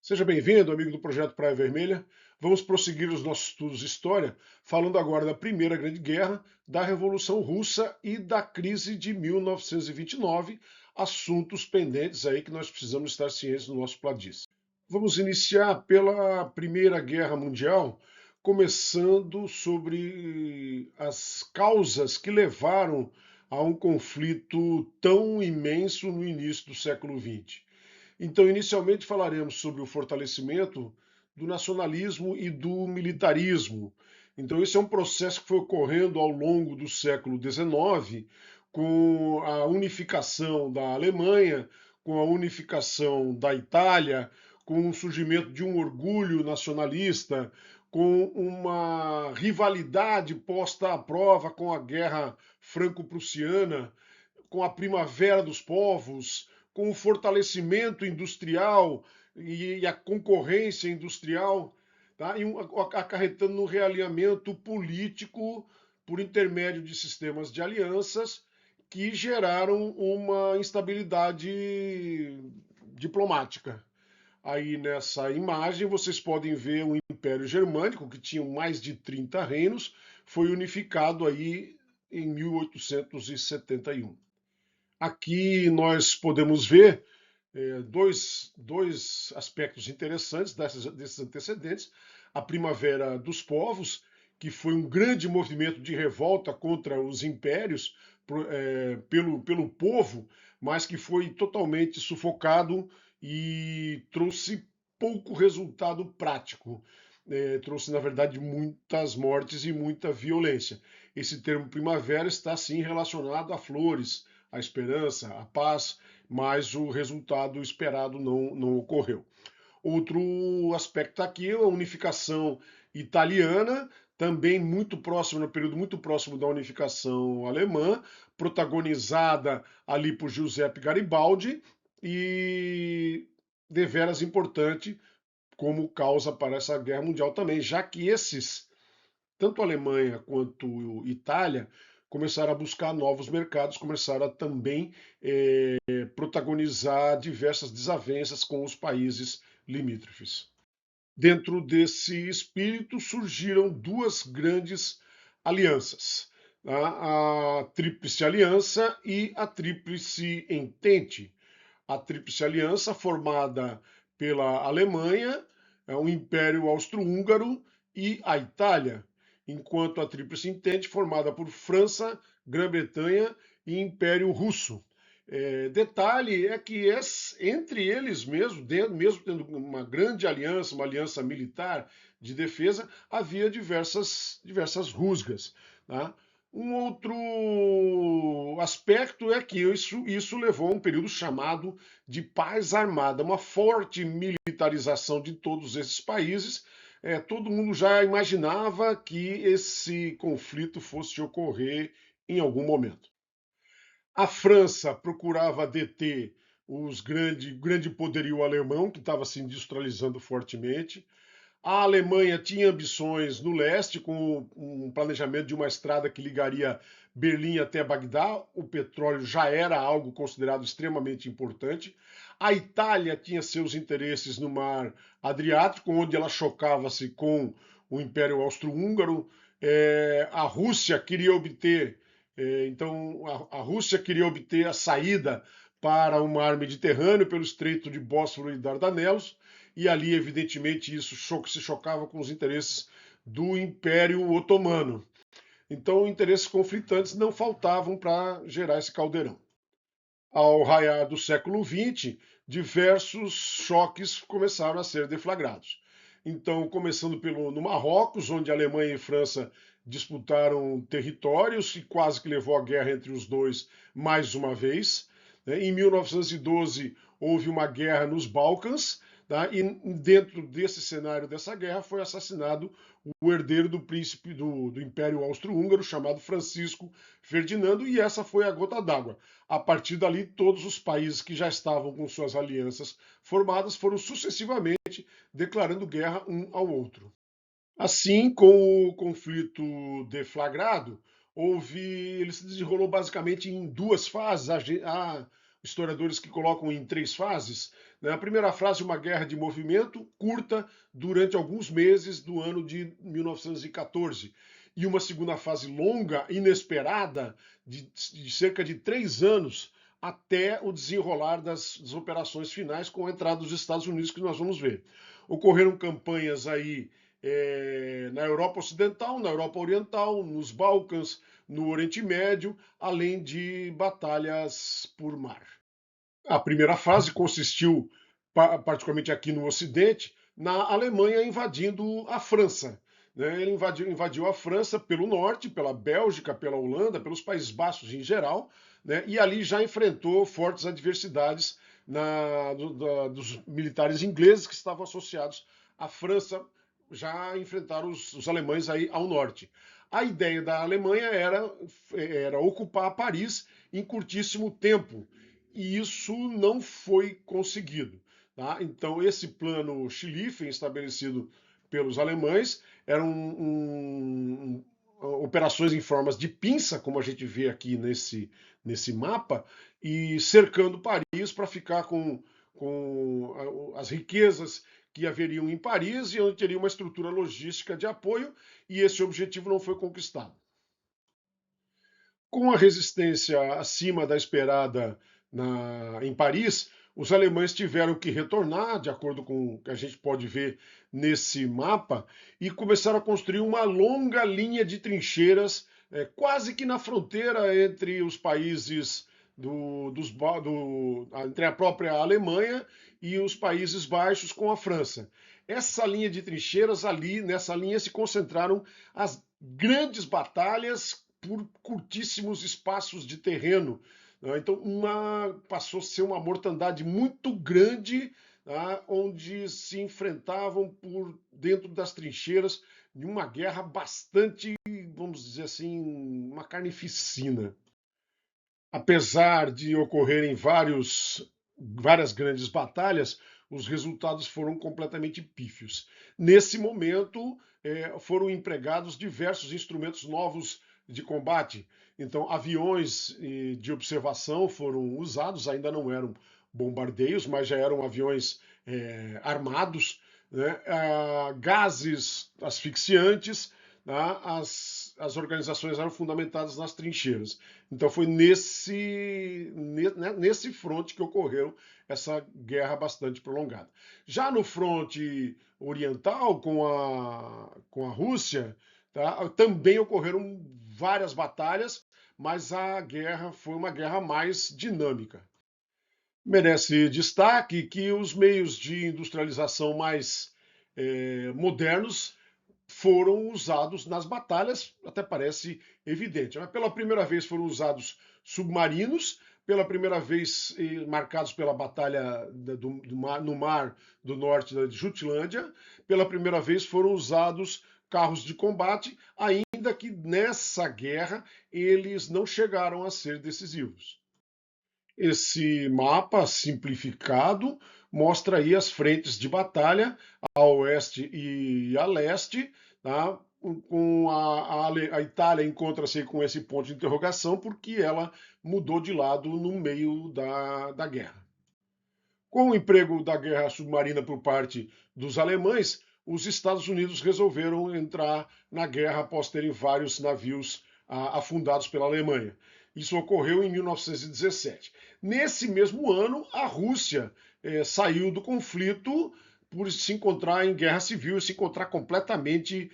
Seja bem-vindo, amigo do Projeto Praia Vermelha. Vamos prosseguir os nossos estudos de história, falando agora da Primeira Grande Guerra, da Revolução Russa e da crise de 1929, assuntos pendentes aí que nós precisamos estar cientes no nosso Pladice. Vamos iniciar pela Primeira Guerra Mundial, começando sobre as causas que levaram a um conflito tão imenso no início do século XX. Então, inicialmente falaremos sobre o fortalecimento do nacionalismo e do militarismo. Então, esse é um processo que foi ocorrendo ao longo do século XIX, com a unificação da Alemanha, com a unificação da Itália, com o surgimento de um orgulho nacionalista, com uma rivalidade posta à prova com a Guerra Franco-Prussiana, com a Primavera dos Povos, com o fortalecimento industrial e a concorrência industrial, tá? Acarretando no realinhamento político por intermédio de sistemas de alianças que geraram uma instabilidade diplomática. Aí nessa imagem vocês podem ver o Império Germânico, que tinha mais de 30 reinos, foi unificado aí em 1871. Aqui nós podemos ver dois aspectos interessantes desses antecedentes. A Primavera dos Povos, que foi um grande movimento de revolta contra os impérios pelo povo, mas que foi totalmente sufocado e trouxe pouco resultado prático. Trouxe, na verdade, muitas mortes e muita violência. Esse termo primavera está, sim, relacionado a flores, a esperança, a paz, mas o resultado esperado não ocorreu. Outro aspecto aqui é a unificação italiana, também muito próximo, no período muito próximo da unificação alemã, protagonizada ali por Giuseppe Garibaldi e deveras importante como causa para essa guerra mundial também, já que tanto Alemanha quanto Itália, começaram a buscar novos mercados, começaram a também protagonizar diversas desavenças com os países limítrofes. Dentro desse espírito surgiram duas grandes alianças, a Tríplice Aliança e a Tríplice Entente. A Tríplice Aliança, formada pela Alemanha, o Império Austro-Húngaro e a Itália, enquanto a Tríplice Entente, formada por França, Grã-Bretanha e Império Russo. Detalhe é que entre eles mesmo tendo uma grande aliança, uma aliança militar de defesa, havia diversas rusgas. Tá? Um outro aspecto é que isso levou a um período chamado de paz armada, uma forte militarização de todos esses países. Todo mundo já imaginava que esse conflito fosse ocorrer em algum momento. A França procurava deter grande poderio alemão, que estava se industrializando fortemente. A Alemanha tinha ambições no leste, com um planejamento de uma estrada que ligaria Berlim até Bagdá. O petróleo já era algo considerado extremamente importante. A Itália tinha seus interesses no mar Adriático, onde ela chocava-se com o Império Austro-Húngaro. A Rússia queria obter, a Rússia queria obter a saída para o mar Mediterrâneo pelo Estreito de Bósforo e Dardanelos, e ali, evidentemente, isso se chocava com os interesses do Império Otomano. Então, interesses conflitantes não faltavam para gerar esse caldeirão. Ao raiar do século XX, diversos choques começaram a ser deflagrados. Então, começando no Marrocos, onde a Alemanha e a França disputaram territórios e quase que levou à guerra entre os dois mais uma vez. Em 1912, houve uma guerra nos Balcãs, tá? E dentro desse cenário dessa guerra foi assassinado o herdeiro do príncipe do Império Austro-Húngaro, chamado Francisco Ferdinando, e essa foi a gota d'água. A partir dali, todos os países que já estavam com suas alianças formadas foram sucessivamente declarando guerra um ao outro. Assim, com o conflito deflagrado, ele se desenrolou basicamente em duas fases. Há historiadores que colocam em três fases. Né? A primeira fase, uma guerra de movimento curta durante alguns meses do ano de 1914. E uma segunda fase longa, inesperada, de cerca de 3 anos, até o desenrolar das operações finais com a entrada dos Estados Unidos, que nós vamos ver. Ocorreram campanhas aí na Europa Ocidental, na Europa Oriental, nos Balcãs, no Oriente Médio, além de batalhas por mar. A primeira fase consistiu, particularmente aqui no Ocidente, na Alemanha invadindo a França. Né? Ele invadiu a França pelo norte, pela Bélgica, pela Holanda, pelos Países Baixos em geral, né? E ali já enfrentou fortes adversidades dos militares ingleses que estavam associados à França, já enfrentaram os alemães aí ao norte. A ideia da Alemanha era ocupar Paris em curtíssimo tempo, e isso não foi conseguido. Tá? Então, esse plano Schlieffen, estabelecido pelos alemães, eram operações em formas de pinça, como a gente vê aqui nesse mapa, e cercando Paris para ficar com as riquezas que haveriam em Paris e onde teria uma estrutura logística de apoio, e esse objetivo não foi conquistado. Com a resistência acima da esperada em Paris, os alemães tiveram que retornar, de acordo com o que a gente pode ver nesse mapa, e começaram a construir uma longa linha de trincheiras, quase que na fronteira entre os países entre a própria Alemanha e os Países Baixos com a França. Essa linha de trincheiras ali, nessa linha se concentraram as grandes batalhas por curtíssimos espaços de terreno. Né? Então, passou a ser uma mortandade muito grande, tá? Onde se enfrentavam por dentro das trincheiras de uma guerra bastante, vamos dizer assim, uma carnificina. Apesar de ocorrerem várias grandes batalhas, os resultados foram completamente pífios. Nesse momento, foram empregados diversos instrumentos novos de combate. Então, aviões de observação foram usados, ainda não eram bombardeios, mas já eram aviões armados, né? Gases asfixiantes, tá? As organizações eram fundamentadas nas trincheiras. Então foi nesse fronte que ocorreu essa guerra bastante prolongada. Já no fronte oriental, com a Rússia, tá? Também ocorreram várias batalhas, mas a guerra foi uma guerra mais dinâmica. Merece destaque que os meios de industrialização mais modernos foram usados nas batalhas, até parece evidente. Mas pela primeira vez foram usados submarinos, pela primeira vez marcados pela batalha no mar do norte de Jutlândia, pela primeira vez foram usados carros de combate, ainda que nessa guerra eles não chegaram a ser decisivos. Esse mapa simplificado mostra aí as frentes de batalha a oeste e a leste, tá? A Itália encontra-se com esse ponto de interrogação porque ela mudou de lado no meio da guerra. Com o emprego da guerra submarina por parte dos alemães, os Estados Unidos resolveram entrar na guerra após terem vários navios afundados pela Alemanha. Isso ocorreu em 1917. Nesse mesmo ano, a Rússia saiu do conflito por se encontrar em guerra civil e se encontrar completamente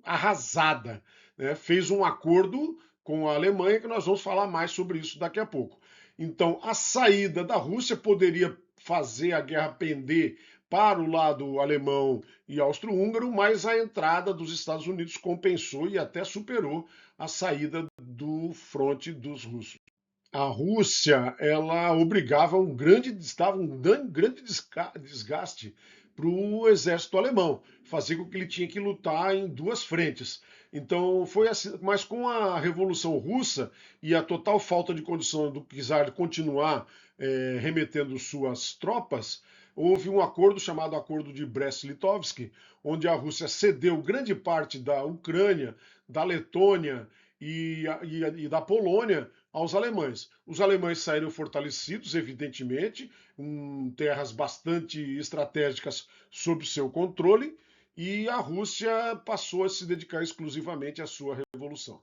arrasada. Né? Fez um acordo com a Alemanha, que nós vamos falar mais sobre isso daqui a pouco. Então, a saída da Rússia poderia fazer a guerra pender para o lado alemão e austro-húngaro, mas a entrada dos Estados Unidos compensou e até superou a saída do fronte dos russos. A Rússia, ela obrigava dava um grande desgaste para o exército alemão, fazia com que ele tinha que lutar em duas frentes. Então foi assim, mas com a Revolução Russa e a total falta de condição do czar de continuar remetendo suas tropas, houve um acordo chamado Acordo de Brest-Litovsk, onde a Rússia cedeu grande parte da Ucrânia, da Letônia e da Polônia aos alemães. Os alemães saíram fortalecidos, evidentemente, com terras bastante estratégicas sob seu controle, e a Rússia passou a se dedicar exclusivamente à sua revolução.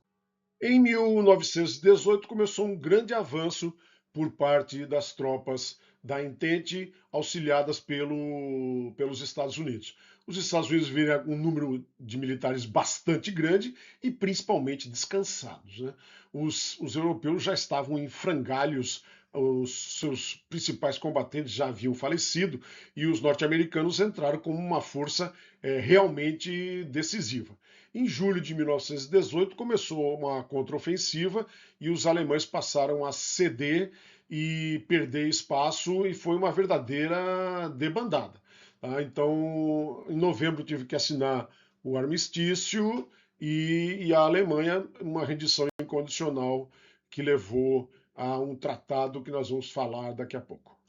Em 1918 começou um grande avanço por parte das tropas da Entente, auxiliadas pelos Estados Unidos. Os Estados Unidos viram um número de militares bastante grande e principalmente descansados, né? Os europeus já estavam em frangalhos, os seus principais combatentes já haviam falecido e os norte-americanos entraram como uma força realmente decisiva. Em julho de 1918 começou uma contraofensiva e os alemães passaram a ceder e perder espaço e foi uma verdadeira debandada. Tá? Então, em novembro tive que assinar o armistício e a Alemanha uma rendição incondicional que levou a um tratado que nós vamos falar daqui a pouco.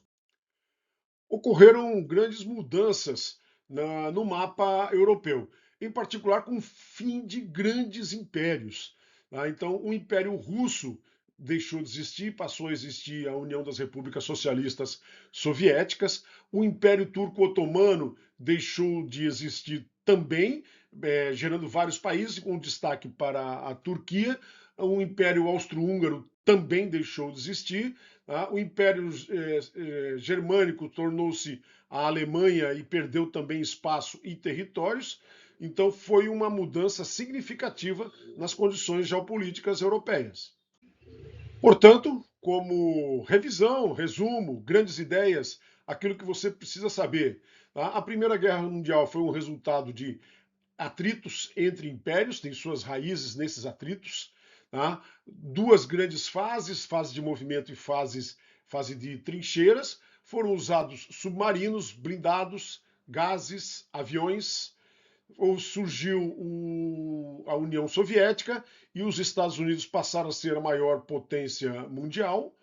Ocorreram grandes mudanças no mapa europeu, em particular com o fim de grandes impérios. Tá? Então, o Império Russo deixou de existir, passou a existir a União das Repúblicas Socialistas Soviéticas. O Império Turco-Otomano deixou de existir também, gerando vários países, com destaque para a Turquia. O Império Austro-Húngaro também deixou de existir. Tá? O Império Germânico tornou-se a Alemanha e perdeu também espaço e territórios. Então foi uma mudança significativa nas condições geopolíticas europeias. Portanto, como revisão, resumo, grandes ideias, aquilo que você precisa saber. Tá? A Primeira Guerra Mundial foi um resultado de atritos entre impérios, tem suas raízes nesses atritos. Tá? Duas grandes fases, fase de movimento e fase de trincheiras. Foram usados submarinos, blindados, gases, aviões. Ou surgiu a União Soviética e os Estados Unidos passaram a ser a maior potência mundial.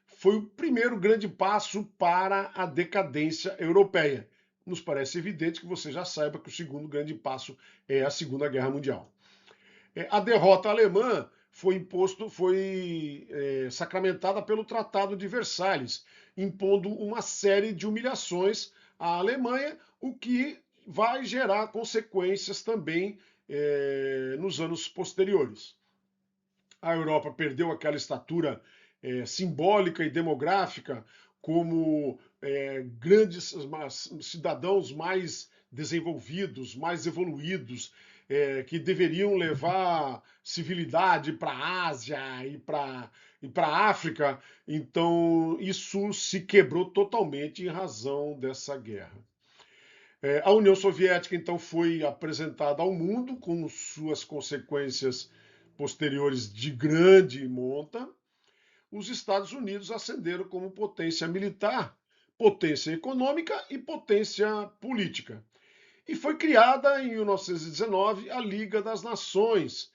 Foi o primeiro grande passo para a decadência europeia. Nos parece evidente que você já saiba que o segundo grande passo é a Segunda Guerra Mundial. A derrota alemã foi sacramentada pelo Tratado de Versalhes, impondo uma série de humilhações à Alemanha, o que vai gerar consequências também nos anos posteriores. A Europa perdeu aquela estatura simbólica e demográfica como grandes cidadãos mais desenvolvidos, mais evoluídos, que deveriam levar civilidade para a Ásia e para a África. Então, isso se quebrou totalmente em razão dessa guerra. A União Soviética, então, foi apresentada ao mundo com suas consequências posteriores de grande monta. Os Estados Unidos ascenderam como potência militar, potência econômica e potência política. E foi criada, em 1919, a Liga das Nações.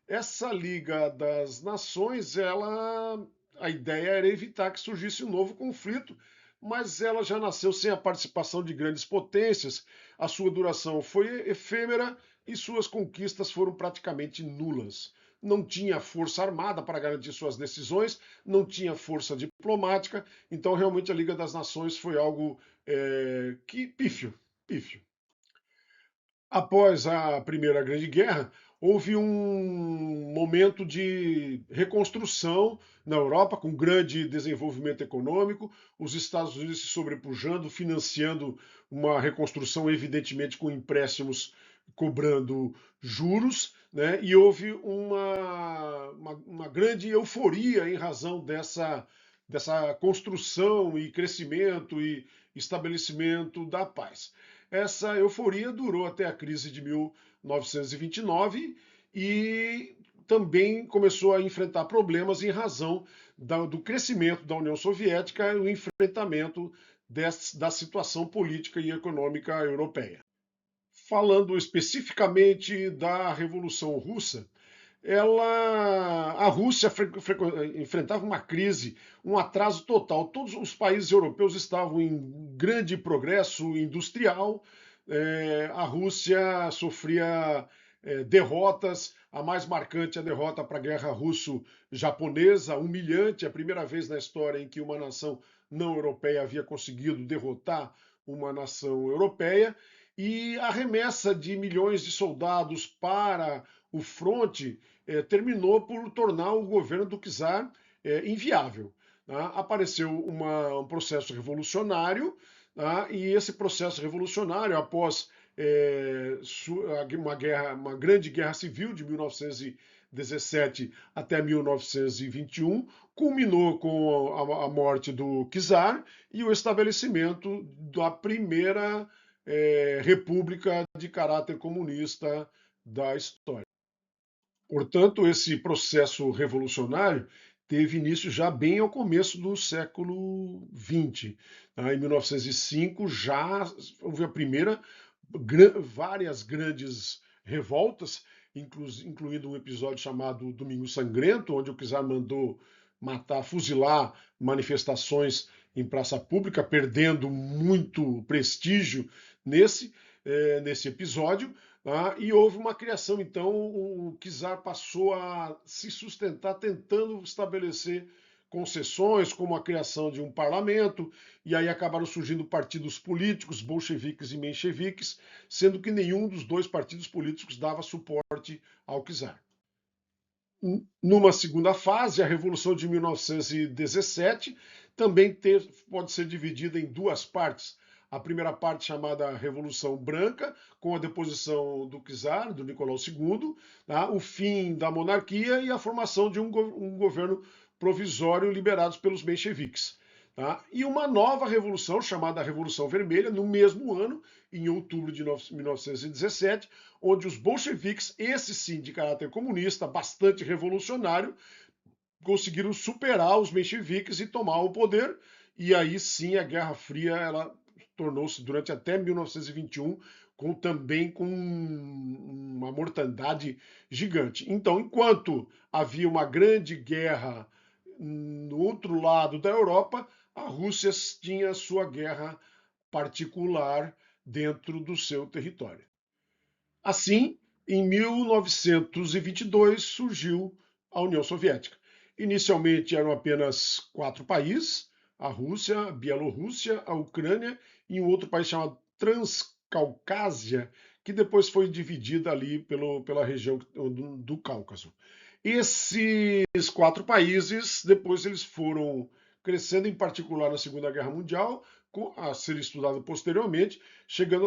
Essa Liga das Nações, a ideia era evitar que surgisse um novo conflito, mas ela já nasceu sem a participação de grandes potências, a sua duração foi efêmera e suas conquistas foram praticamente nulas. Não tinha força armada para garantir suas decisões, não tinha força diplomática, então realmente a Liga das Nações foi algo pífio. Após a Primeira Grande Guerra, houve um momento de reconstrução na Europa, com grande desenvolvimento econômico, os Estados Unidos se sobrepujando, financiando uma reconstrução, evidentemente, com empréstimos cobrando juros, né? E houve uma grande euforia em razão dessa construção e crescimento e estabelecimento da paz. Essa euforia durou até a crise de 1929 e também começou a enfrentar problemas em razão do crescimento da União Soviética e o enfrentamento da situação política e econômica europeia. Falando especificamente da Revolução Russa, a Rússia enfrentava uma crise, um atraso total. Todos os países europeus estavam em grande progresso industrial. A Rússia sofria derrotas. A mais marcante é a derrota para a Guerra Russo-Japonesa, humilhante, a primeira vez na história em que uma nação não europeia havia conseguido derrotar uma nação europeia. E a remessa de milhões de soldados para o fronte terminou por tornar o governo do czar inviável. Tá? Apareceu um processo revolucionário, tá? E esse processo revolucionário, após uma grande guerra civil de 1917 até 1921, culminou com a morte do czar e o estabelecimento da primeira república de caráter comunista da história. Portanto, esse processo revolucionário teve início já bem ao começo do século XX. Em 1905 já houve a primeira, várias grandes revoltas, incluindo um episódio chamado Domingo Sangrento, onde o czar mandou matar, fuzilar manifestações em praça pública, perdendo muito prestígio nesse episódio. E houve uma criação, então, o czar passou a se sustentar tentando estabelecer concessões, como a criação de um parlamento, e aí acabaram surgindo partidos políticos, bolcheviques e mencheviques, sendo que nenhum dos dois partidos políticos dava suporte ao czar. Numa segunda fase, a Revolução de 1917 também pode ser dividida em duas partes. A primeira parte chamada Revolução Branca, com a deposição do czar, do Nicolau II, tá? O fim da monarquia e a formação de um governo provisório liderados pelos mencheviques. Tá? E uma nova revolução, chamada Revolução Vermelha, no mesmo ano, em outubro de 1917, onde os bolcheviques, esse sim de caráter comunista, bastante revolucionário, conseguiram superar os mencheviques e tomar o poder. E aí sim a Guerra Fria ela tornou-se durante até 1921 também com uma mortandade gigante. Então, enquanto havia uma grande guerra no outro lado da Europa, a Rússia tinha sua guerra particular dentro do seu território. Assim, em 1922 surgiu a União Soviética. Inicialmente eram apenas 4 países: a Rússia, a Bielorrússia, a Ucrânia e um outro país chamado Transcaucásia, que depois foi dividida ali pela região do Cáucaso. Esses 4 países, depois eles foram crescendo, em particular na Segunda Guerra Mundial, a ser estudado posteriormente, chegando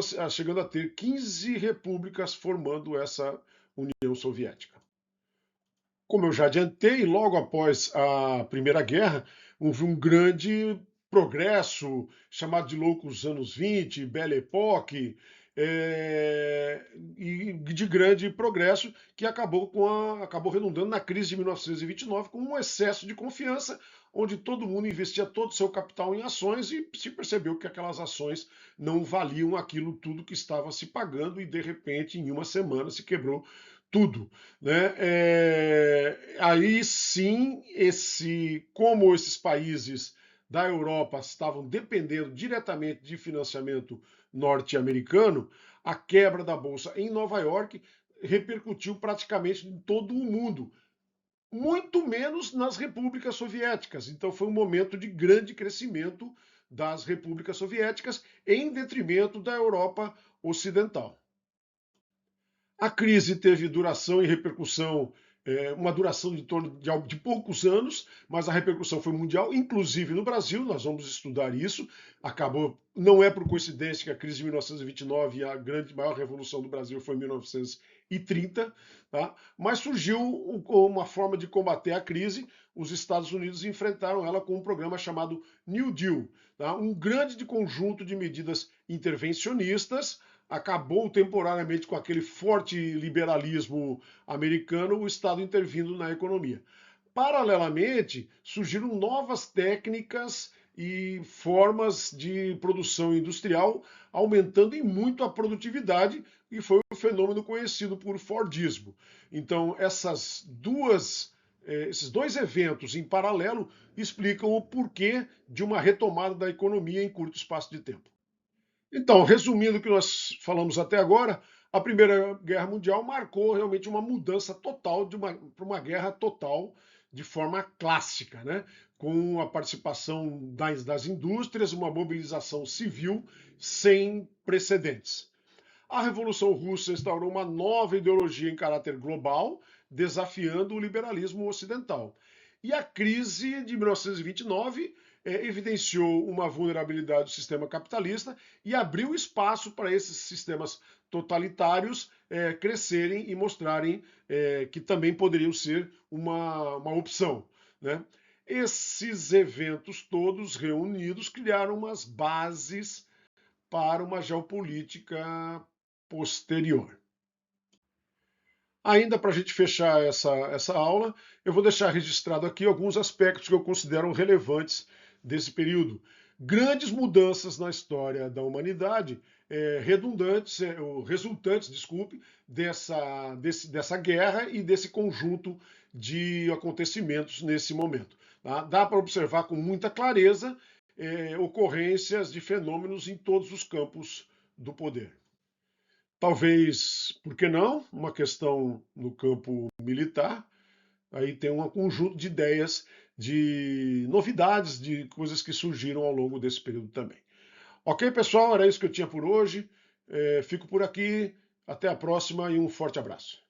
a ter 15 repúblicas formando essa União Soviética. Como eu já adiantei, logo após a Primeira Guerra, houve um grande progresso, chamado de loucos anos 20, Belle Époque, e de grande progresso, que acabou redundando na crise de 1929 com um excesso de confiança, onde todo mundo investia todo o seu capital em ações e se percebeu que aquelas ações não valiam aquilo tudo que estava se pagando e, de repente, em uma semana se quebrou tudo. Né? Aí sim, como esses países da Europa estavam dependendo diretamente de financiamento norte-americano, a quebra da bolsa em Nova York repercutiu praticamente em todo o mundo, muito menos nas repúblicas soviéticas. Então foi um momento de grande crescimento das repúblicas soviéticas em detrimento da Europa ocidental. A crise teve duração e repercussão, uma duração de torno de poucos anos, mas a repercussão foi mundial, inclusive no Brasil. Nós vamos estudar isso. Não é por coincidência que a crise de 1929 e a maior revolução do Brasil foi em 1930, tá? Mas surgiu uma forma de combater a crise. Os Estados Unidos enfrentaram ela com um programa chamado New Deal, tá? Um grande conjunto de medidas intervencionistas. Acabou temporariamente com aquele forte liberalismo americano, o Estado intervindo na economia. Paralelamente, surgiram novas técnicas e formas de produção industrial, aumentando em muito a produtividade, e foi um fenômeno conhecido por Fordismo. Então, esses dois eventos em paralelo explicam o porquê de uma retomada da economia em curto espaço de tempo. Então, resumindo o que nós falamos até agora, A Primeira Guerra Mundial marcou realmente uma mudança total para uma guerra total de forma clássica, né? Com a participação das indústrias, uma mobilização civil sem precedentes. A Revolução Russa instaurou uma nova ideologia em caráter global, desafiando o liberalismo ocidental. E a crise de 1929 evidenciou uma vulnerabilidade do sistema capitalista e abriu espaço para esses sistemas totalitários crescerem e mostrarem que também poderiam ser uma opção. Né? Esses eventos todos reunidos criaram umas bases para uma geopolítica posterior. Ainda para a gente fechar essa aula, eu vou deixar registrado aqui alguns aspectos que eu considero relevantes desse período. Grandes mudanças na história da humanidade, resultantes, desculpe, dessa guerra e desse conjunto de acontecimentos nesse momento. Tá? Dá para observar com muita clareza ocorrências de fenômenos em todos os campos do poder. Talvez, por que não, uma questão no campo militar, aí tem um conjunto de ideias, de novidades, de coisas que surgiram ao longo desse período também. Ok, pessoal, era isso que eu tinha por hoje. Fico por aqui, até a próxima e um forte abraço.